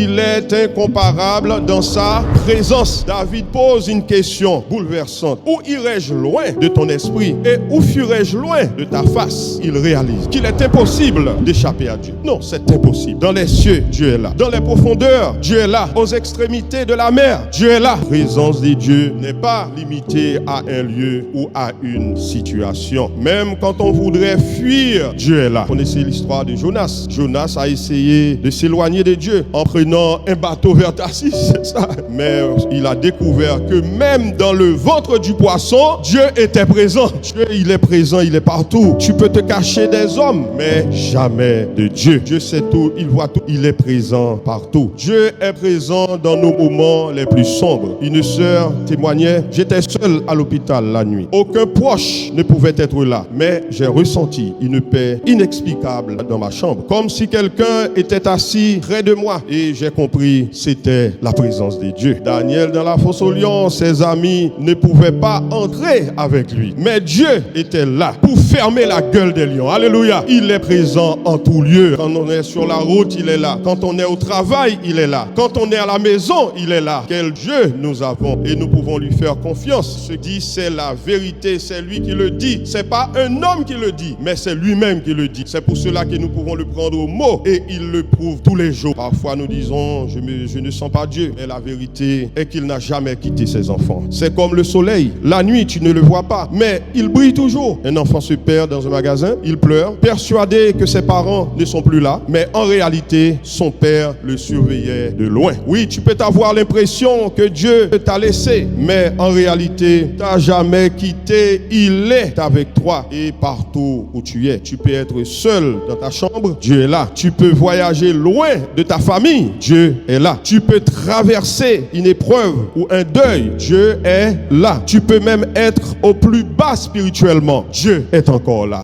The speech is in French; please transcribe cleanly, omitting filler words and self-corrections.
Il est incomparable dans sa présence. David pose une question bouleversante. Où irai-je loin de ton esprit et où fuirai-je loin de ta face? Il réalise qu'il est impossible d'échapper à Dieu. Non, c'est impossible. Dans les cieux, Dieu est là. Dans les profondeurs, Dieu est là. Aux extrémités de la mer, Dieu est là. La présence de Dieu n'est pas limitée à un lieu ou à une situation. Même quand on voudrait fuir, Dieu est là. Vous connaissez l'histoire de Jonas. Jonas a essayé de s'éloigner de Dieu en prenant un bateau vers Tarsis, c'est ça. Mais il a découvert que même dans le ventre du poisson, Dieu était présent. Dieu, il est présent, il est partout. Tu peux te cacher des hommes, mais jamais de Dieu. Dieu sait tout, il voit tout, il est présent partout. Dieu est présent dans nos moments les plus sombres. Une sœur témoignait, j'étais seul à l'hôpital la nuit. Aucun proche ne pouvait être là, mais j'ai ressenti une paix inexplicable dans ma chambre. Comme si quelqu'un était assis près de moi. Et j'ai compris, c'était la présence de Dieu. Daniel dans la fosse aux lions, ses amis ne pouvaient pas entrer avec lui. Mais Dieu était là pour fermer la gueule des lions. Alléluia. Il est présent en tout lieu. Quand on est sur la route, il est là. Quand on est au travail, il est là. Quand on est à la maison, il est là. Quel Dieu nous avons et nous pouvons lui faire confiance. Ce dit, c'est la vérité. C'est lui qui le dit. C'est pas un homme qui le dit, mais c'est lui-même qui le dit. C'est pour cela que nous pouvons le prendre au mot et il le prouve tous les jours. Parfois, nous disons, je ne sens pas Dieu. Mais la vérité est qu'il n'a jamais quitté ses enfants. C'est comme le soleil. La nuit, tu ne le vois pas, mais il brille toujours. Un enfant se perd dans un magasin, il pleure, persuadé que ses parents ne sont plus là. Mais en réalité, son père le surveillait de loin. Oui, tu peux avoir l'impression que Dieu t'a laissé, mais en réalité, tu n'as jamais quitté. Il est avec toi et partout où tu es. Tu peux être seul dans ta chambre, Dieu est là. Tu peux voyager loin de ta famille, Dieu est là. Tu peux traverser une épreuve ou un deuil, Dieu est là. Tu peux même être au plus bas spirituellement, Dieu est encore là.